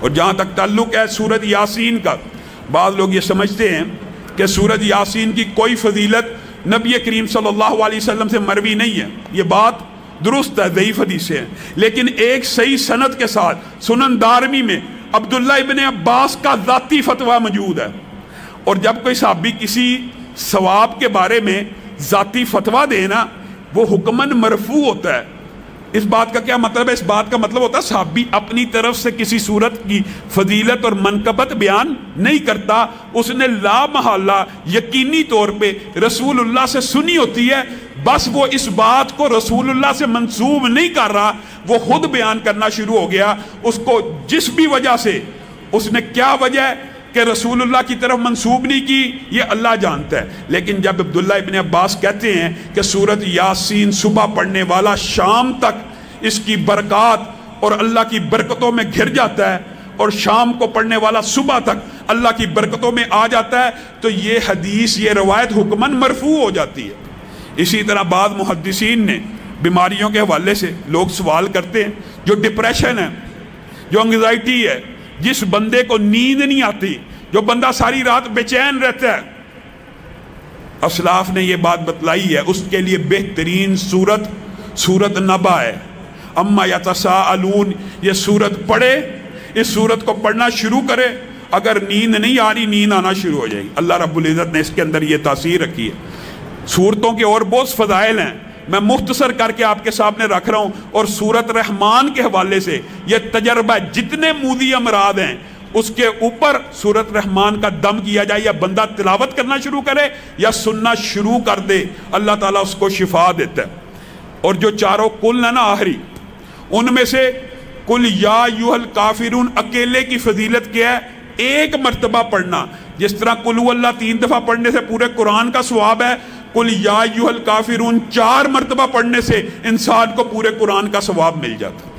اور جہاں تک تعلق ہے سورۃ یاسین کا، بعض لوگ یہ سمجھتے ہیں کہ سورۃ یاسین کی کوئی فضیلت نبی کریم صلی اللہ علیہ وسلم سے مروی نہیں ہے. یہ بات درست ہے، ضعیف حدیث ہے، لیکن ایک صحیح سند کے ساتھ سنن دارمی میں عبداللہ ابن عباس کا ذاتی فتویٰ موجود ہے. اور جب کوئی صحابی کسی ثواب کے بارے میں ذاتی فتویٰ دینا، وہ حکماً مرفوع ہوتا ہے. اس بات کا کیا مطلب ہے؟ اس بات کا مطلب ہوتا ہے صحابی اپنی طرف سے کسی صورت کی فضیلت اور منقبت بیان نہیں کرتا، اس نے لا محالہ یقینی طور پہ رسول اللہ سے سنی ہوتی ہے، بس وہ اس بات کو رسول اللہ سے منسوب نہیں کر رہا، وہ خود بیان کرنا شروع ہو گیا. اس کو جس بھی وجہ سے، اس نے کیا وجہ ہے کہ رسول اللہ کی طرف منسوب نہیں کی، یہ اللہ جانتا ہے. لیکن جب عبداللہ ابن عباس کہتے ہیں کہ سورۃ یاسین صبح پڑھنے والا شام تک اس کی برکات اور اللہ کی برکتوں میں گھر جاتا ہے، اور شام کو پڑھنے والا صبح تک اللہ کی برکتوں میں آ جاتا ہے، تو یہ حدیث، یہ روایت حکماً مرفوع ہو جاتی ہے. اسی طرح بعض محدثین نے بیماریوں کے حوالے سے لوگ سوال کرتے ہیں، جو ڈپریشن ہے، جو انگزائٹی ہے، جس بندے کو نیند نہیں آتی، جو بندہ ساری رات بے چین رہتا ہے، اسلاف نے یہ بات بتلائی ہے، اس کے لیے بہترین سورت نبا ہے. اما یتساءلون، یہ سورت پڑھے، اس سورت کو پڑھنا شروع کرے، اگر نیند نہیں آ رہی، نیند آنا شروع ہو جائے گی. اللہ رب العزت نے اس کے اندر یہ تاثیر رکھی ہے. سورتوں کے اور بہت فضائل ہیں، میں مختصر کر کے آپ کے سامنے رکھ رہا ہوں. اور سورت رحمان کے حوالے سے یہ تجربہ، جتنے موذی امراض ہیں اس کے اوپر سورت رحمان کا دم کیا جائے، یا بندہ تلاوت کرنا شروع کرے یا سننا شروع کر دے، اللہ تعالیٰ اس کو شفا دیتا ہے. اور جو چاروں کل ہیں نا آخری، ان میں سے کل یا ایھا الکافرون اکیلے کی فضیلت کیا ہے؟ ایک مرتبہ پڑھنا. جس طرح قل هو اللہ 3 دفعہ پڑھنے سے پورے قرآن کا ثواب ہے، قل یا ایھا الکافرون 4 مرتبہ پڑھنے سے انسان کو پورے قرآن کا ثواب مل جاتا ہے.